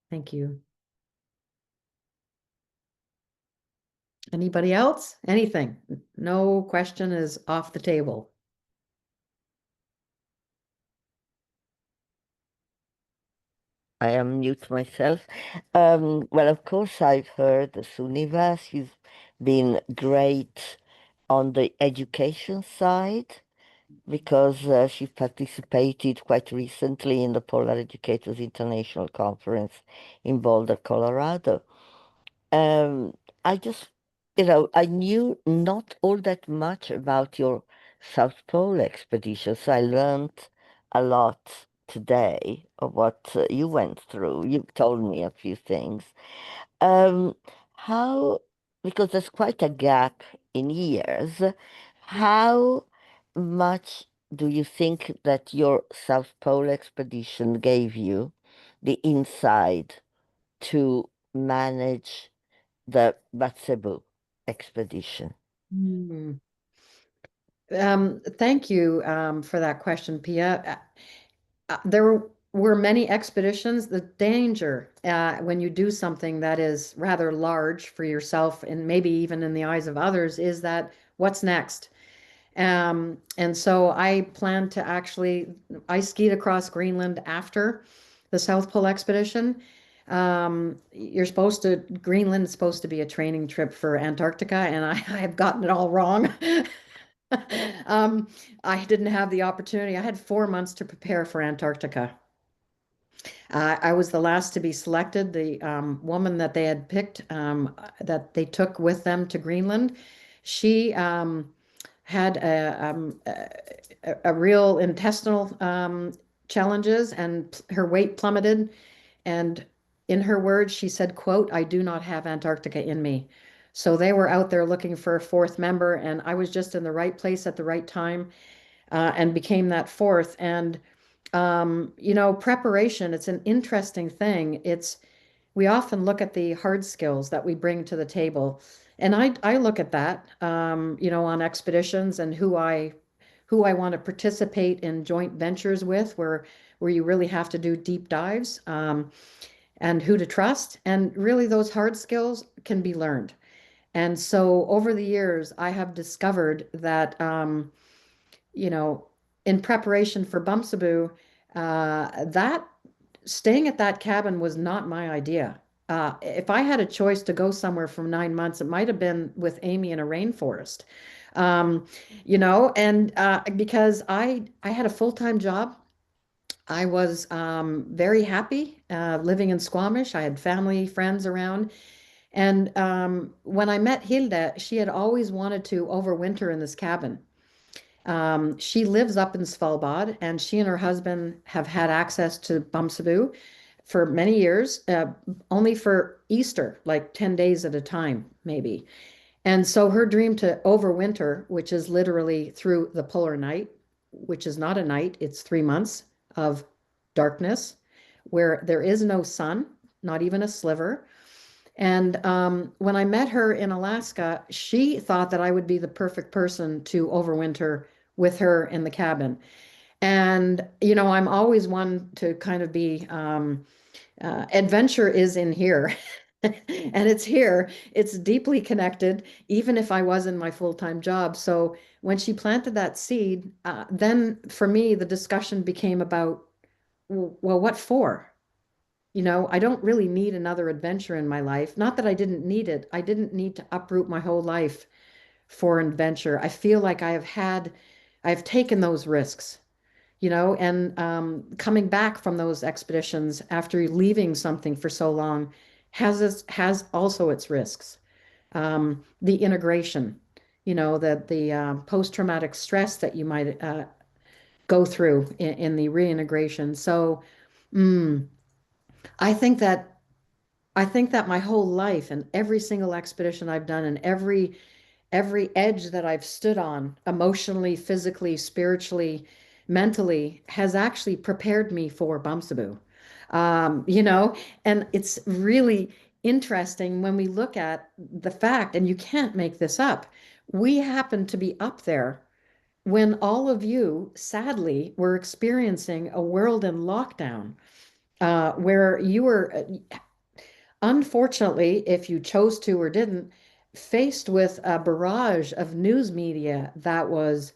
Thank you. Anybody else? Anything? No question is off the table. I am mute myself. Well, of course, I've heard Sunniva. She's been great on the education side because she participated quite recently in the Polar Educators International Conference in Boulder, Colorado. Um, I just, I knew not all that much about your South Pole expedition, so I learned a lot today of what you went through. You told me a few things. Um, how, because there's quite a gap in years, how much do you think that your South Pole expedition gave you the insight to manage the Batsebu expedition? Hmm. Thank you for that question, Pia. There were many expeditions. The danger when you do something that is rather large for yourself and maybe even in the eyes of others is that what's next? And so I plan to I skied across Greenland after the South Pole expedition. Greenland is supposed to be a training trip for Antarctica, and I have gotten it all wrong. I didn't have the opportunity. I had 4 months to prepare for Antarctica. I was the last to be selected. The woman that they had picked, that they took with them to Greenland, she had a real intestinal challenges, and her weight plummeted. And in her words, she said, quote, "I do not have Antarctica in me." So they were out there looking for a fourth member, and I was just in the right place at the right time, and became that fourth. And preparation, it's an interesting thing. We often look at the hard skills that we bring to the table. And I look at that, on expeditions, and who I want to participate in joint ventures with, where you really have to do deep dives, and who to trust. And really, those hard skills can be learned. And so over the years, I have discovered that, you know, in preparation for Bumsaboo, that staying at that cabin was not my idea. If I had a choice to go somewhere for 9 months, it might have been with Amy in a rainforest. Um, and because I had a full-time job. I was very happy living in Squamish. I had family, friends around. And when I met Hilde, she had always wanted to overwinter in this cabin. She lives up in Svalbard, and she and her husband have had access to Bumsaboo for many years, only for Easter, like 10 days at a time, maybe. And so her dream to overwinter, which is literally through the polar night, which is not a night, it's 3 months of darkness where there is no sun, not even a sliver. And when I met her in Alaska, she thought that I would be the perfect person to overwinter with her in the cabin. And, I'm always one to kind of be, adventure is in here. And it's here, it's deeply connected, even if I was in my full-time job. So when she planted that seed, then for me, the discussion became about, well, what for? I don't really need another adventure in my life. Not that I didn't need it. I didn't need to uproot my whole life for an adventure. I feel like I've taken those risks, and coming back from those expeditions after leaving something for so long has also its risks. The integration, the post-traumatic stress that you might go through in the reintegration. So, mm, I think that I think that my whole life and every single expedition I've done, and every edge that I've stood on emotionally, physically, spiritually, mentally, has actually prepared me for Bumsaboo. And it's really interesting when we look at the fact, and you can't make this up. We happen to be up there when all of you, sadly, were experiencing a world in lockdown, where you were, unfortunately, if you chose to or didn't, faced with a barrage of news media that was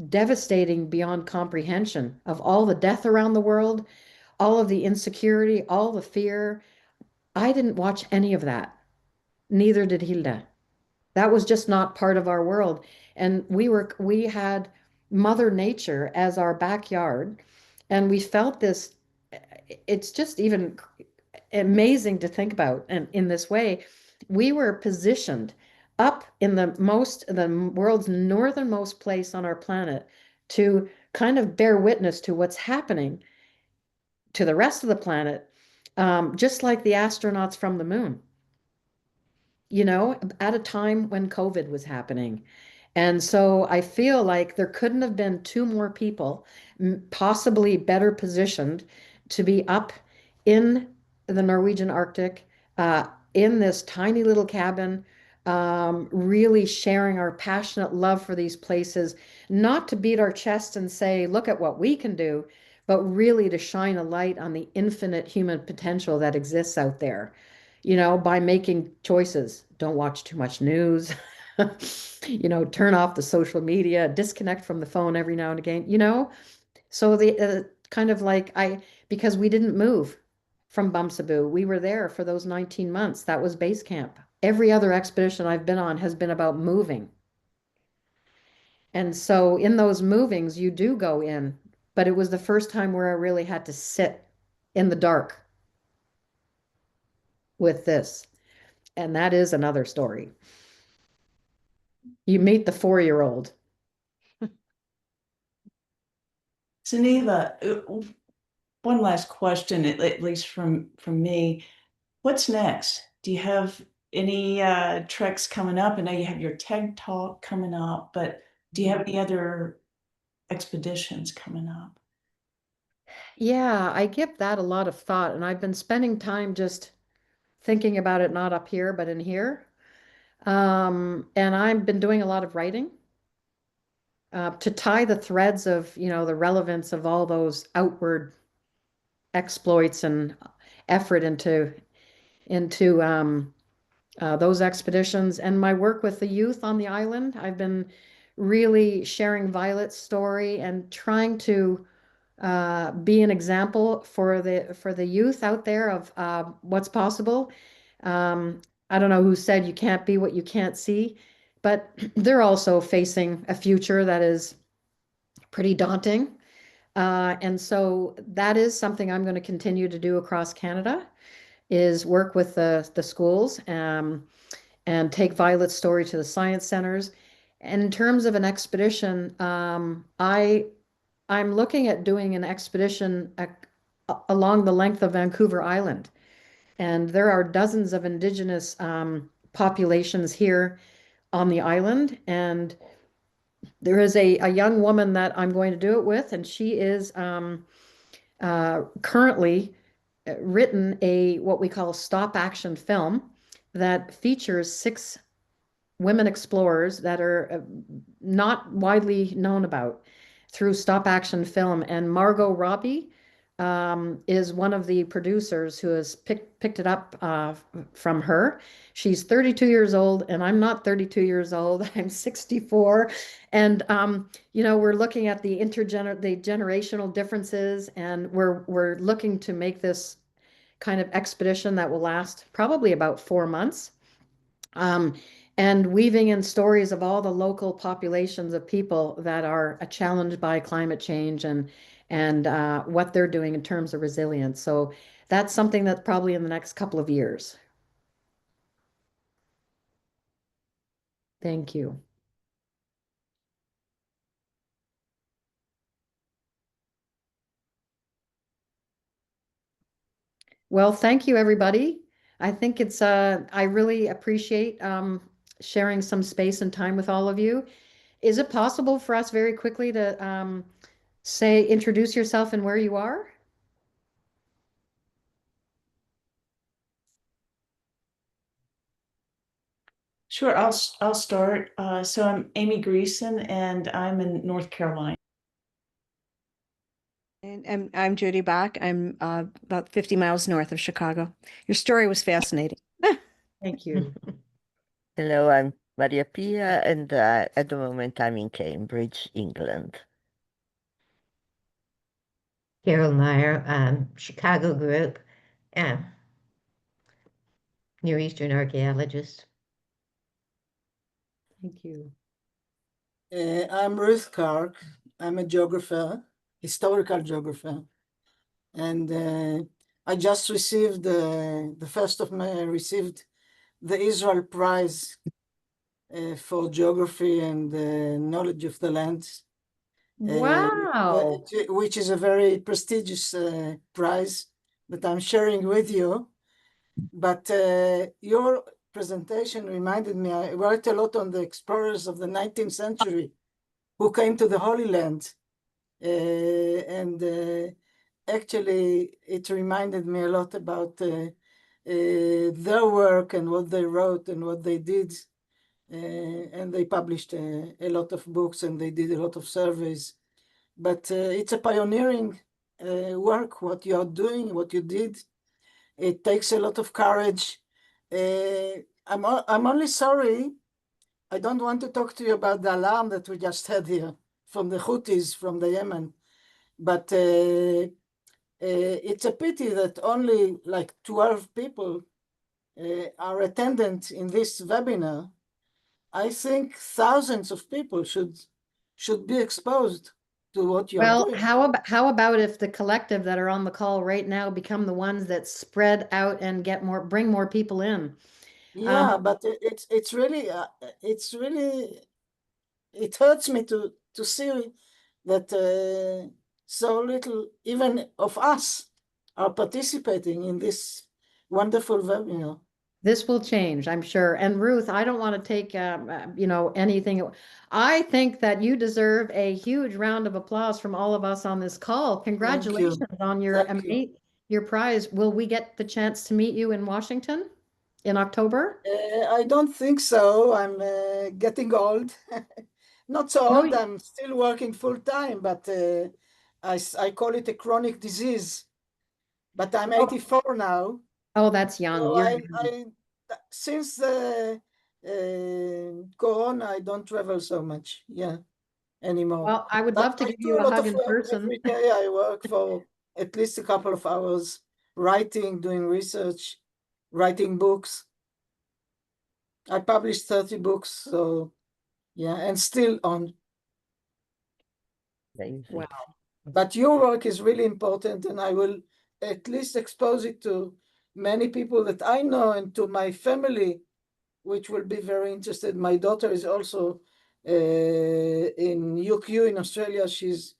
devastating beyond comprehension, of all the death around the world, all of the insecurity, all the fear. I didn't watch any of that. Neither did Hilda. That was just not part of our world. And we had Mother Nature as our backyard, and we felt this. It's just even amazing to think about. And in this way, we were positioned up in the world's northernmost place on our planet to kind of bear witness to what's happening to the rest of the planet, just like the astronauts from the moon, at a time when COVID was happening. And so I feel like there couldn't have been two more people, possibly better positioned to be up in the Norwegian Arctic, in this tiny little cabin, really sharing our passionate love for these places, not to beat our chest and say, look at what we can do, but really to shine a light on the infinite human potential that exists out there, by making choices. Don't watch too much news. Turn off the social media, disconnect from the phone every now and again. So the kind of like because we didn't move from Bumsaboo, we were there for those 19 months. That was base camp. Every other expedition I've been on has been about moving. And so in those movings, you do go in, but it was the first time where I really had to sit in the dark with this. And that is another story. You meet the 4-year-old. Sunniva, one last question, at least from me. What's next? Do you have any treks coming up? I know you have your TED Talk coming up, but do you have any other expeditions coming up? Yeah, I give that a lot of thought, and I've been spending time just thinking about it, not up here, but in here. And I've been doing a lot of writing to tie the threads of, the relevance of all those outward exploits and effort into those expeditions and my work with the youth on the island. I've been really sharing Violet's story and trying to be an example for the youth out there of what's possible. I don't know who said you can't be what you can't see, but they're also facing a future that is pretty daunting. And so that is something I'm going to continue to do across Canada, is work with the schools and take Violet's story to the science centers. And in terms of an expedition, I'm looking at doing an expedition along the length of Vancouver Island. And there are dozens of indigenous populations here on the island. And there is a young woman that I'm going to do it with, and she is currently written what we call stop action film that features 6 women explorers that are not widely known about through stop action film. And Margot Robbie is one of the producers who has picked it up from her. She's 32 years old, and I'm not 32 years old. I'm 64. And we're looking at the generational differences, and we're looking to make this kind of expedition that will last probably about 4 months. And weaving in stories of all the local populations of people that are challenged by climate change and what they're doing in terms of resilience. So that's something that's probably in the next couple of years. Thank you. Well, thank you, everybody. I think I really appreciate sharing some space and time with all of you. Is it possible for us very quickly to introduce yourself and where you are? Sure, I'll start. So I'm Amy Greason, and I'm in North Carolina. And I'm Judy Bach. I'm about 50 miles north of Chicago. Your story was fascinating. Thank you. Hello, I'm Maria Pia, and at the moment I'm in Cambridge, England. Carol Meyer, Chicago group, Near Eastern archaeologist. Thank you. I'm Ruth Clark. I'm a geographer, historical geographer. And I just received, the 1st of May, I received the Israel Prize for geography and knowledge of the land. Wow. Which is a very prestigious prize that I'm sharing with you. But your presentation reminded me, I wrote a lot on the explorers of the 19th century who came to the Holy Land. Actually, it reminded me a lot about their work and what they wrote and what they did. And they published a lot of books, and they did a lot of surveys. But it's a pioneering work, what you are doing, what you did. It takes a lot of courage. I'm only sorry, I don't want to talk to you about the alarm that we just had here from the Houthis, from the Yemen. But it's a pity that only like 12 people are attendant in this webinar. I think thousands of people should be exposed to what you're Well, doing. how about if the collective that are on the call right now become the ones that spread out and bring more people in? Yeah, but it's really it hurts me to see that so little even of us are participating in this wonderful webinar. This will change, I'm sure. And Ruth, I don't want to take, anything. I think that you deserve a huge round of applause from all of us on this call. Congratulations on your Thank you. your prize. Will we get the chance to meet you in Washington in October? I don't think so. I'm getting old. Not so No, old, I'm still working full time, but I call it a chronic disease. But I'm 84 now. oh, that's young. So You're since the Corona, I don't travel so much, anymore. well, I would But love to I give do you a a lot hug of in work person. every day. I work for at least a couple of hours, writing, doing research, writing books. I published 30 books, so and still on. Amazing. Wow. But your work is really important, and I will at least expose it to many people that I know and to my family, which will be very interested. My daughter is also in UQ in Australia. She's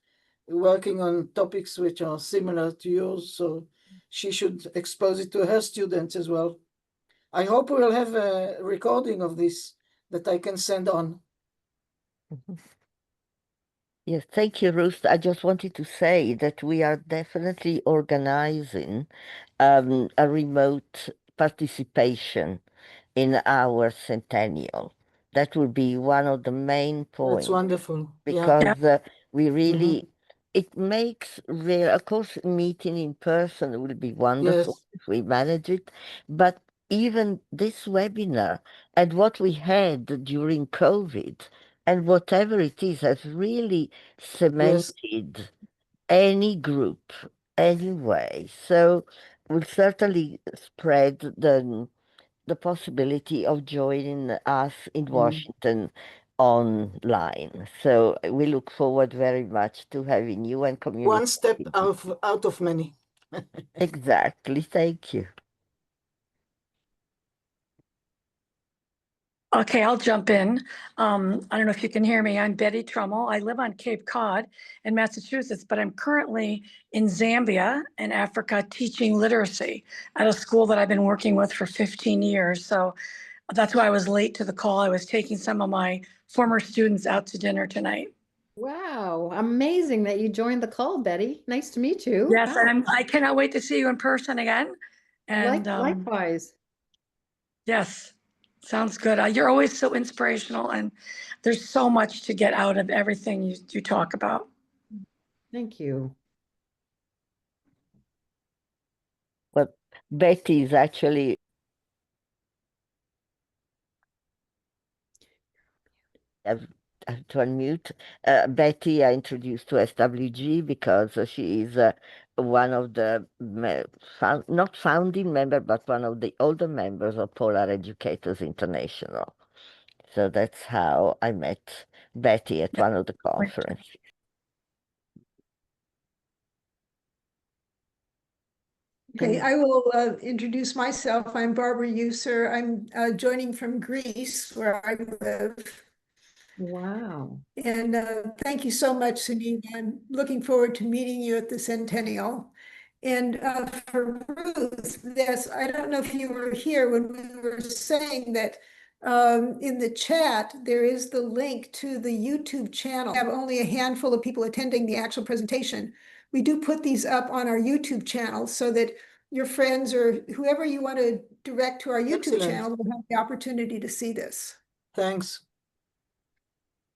working on topics which are similar to yours, so she should expose it to her students as well. I hope we'll have a recording of this that I can send on. Yes, thank you, Ruth. I just wanted to say that we are definitely organizing a remote participation in our centennial. That will be one of the main That's points wonderful. because we really, Mhm. it makes real, of course, meeting in person will be wonderful Yes. if we manage it, but even this webinar and what we had during COVID and whatever it is has really Yes. cemented any group anyway. So we'll certainly spread the possibility of joining us in Washington online. So we look forward very much to having you and One step communicating. out of many. Exactly. Thank you. Okay, I'll jump in. I don't know if you can hear me. I'm Betty Trummel. I live on Cape Cod in Massachusetts, but I'm currently in Zambia in Africa teaching literacy at a school that I've been working with for 15 years. So that's why I was late to the call. I was taking some of my former students out to dinner tonight. Wow, amazing that you joined the call, Betty. Nice to meet you. Yes, Wow. and I cannot wait to see you in person again. And Likewise. yes, sounds good. You're always so inspirational, and there's so much to get out of everything you talk about. Thank you. Well, Betty is actually I've, I have to unmute. Betty, I introduced to SWG because she is one of the not founding member, but one of the older members of Polar Educators International. So that's how I met Betty at one of the conferences. Okay, I will introduce myself. I'm Barbara User. I'm joining from Greece, where I live. Wow. And thank you so much, Sunniva. I'm looking forward to meeting you at the Centennial. And for Ruth, yes, I don't know if you were here when we were saying that in the chat, there is the link to the YouTube channel. We have only a handful of people attending the actual presentation. We do put these up on our YouTube channel so that your friends or whoever you want to direct to our YouTube Excellent. channel will have the opportunity to see this. Thanks.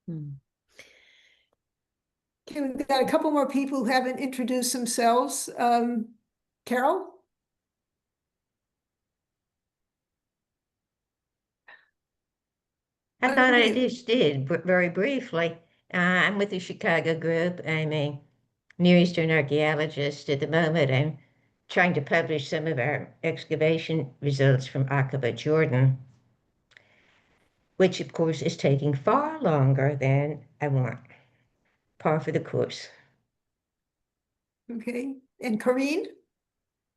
Okay, we've got a couple more people who haven't introduced themselves. Carol? I Over thought to I you. just did, but very briefly. I'm with the Chicago group. I'm a Near Eastern archaeologist. At the moment, I'm trying to publish some of our excavation results from Aqaba, Jordan, which of course is taking far longer than I want. par for the course. Okay, and Corrine?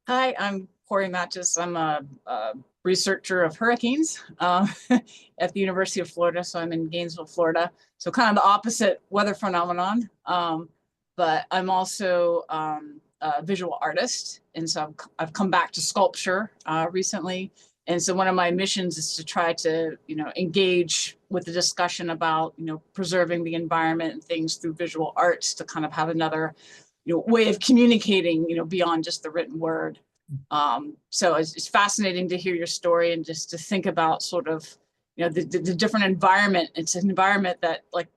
Hi, I'm Corey Matches. I'm a researcher of hurricanes at the University of Florida. So I'm in Gainesville, Florida. So kind of the opposite weather phenomenon. But I'm also a visual artist. And so I've come back to sculpture recently. And so one of my missions is to try to, engage with the discussion about, preserving the environment and things through visual arts to kind of have another way of communicating, beyond just the written word. So it's fascinating to hear your story and just to think about sort of, the different environment. It's an environment that like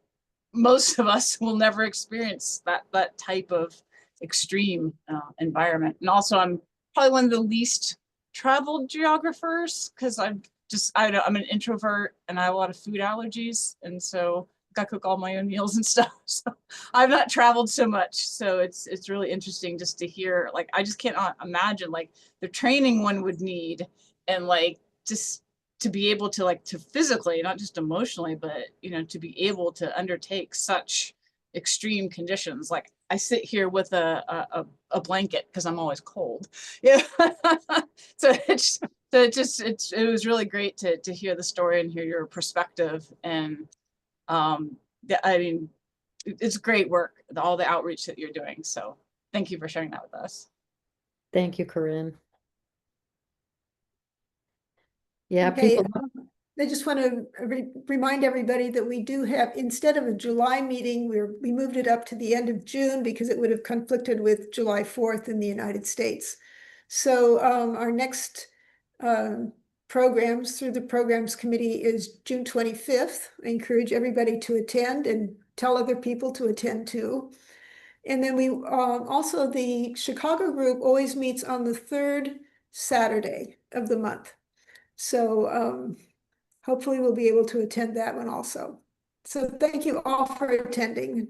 most of us will never experience that type of extreme environment. And also I'm probably one of the least traveled geographers because I'm an introvert and I have a lot of food allergies. And so I cook all my own meals and stuff. So I've not traveled so much. So it's really interesting just to hear, like, I just can't imagine like the training one would need and like just to be able to like to physically, not just emotionally, but to be able to undertake such extreme conditions. Like I sit here with a blanket because I'm always cold. Yeah. So it was really great to hear the story and hear your perspective. And I mean, it's great work, all the outreach that you're doing. So thank you for sharing that with us. Thank you, Corinne. Yeah, Okay, people. I just want to remind everybody that we do have, instead of a July meeting, we moved it up to the end of June because it would have conflicted with July 4th in the United States. So our next programs through the programs committee is June 25th. I encourage everybody to attend and tell other people to attend too. And then we also, the Chicago group always meets on the third Saturday of the month. So hopefully we'll be able to attend that one also. So thank you all for attending.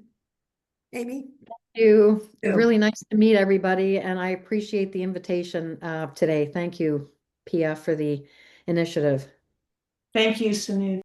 Amy? Thank you. Really nice to meet everybody, and I appreciate the invitation today. Thank you, Pia, for the initiative. Thank you, Sunniva.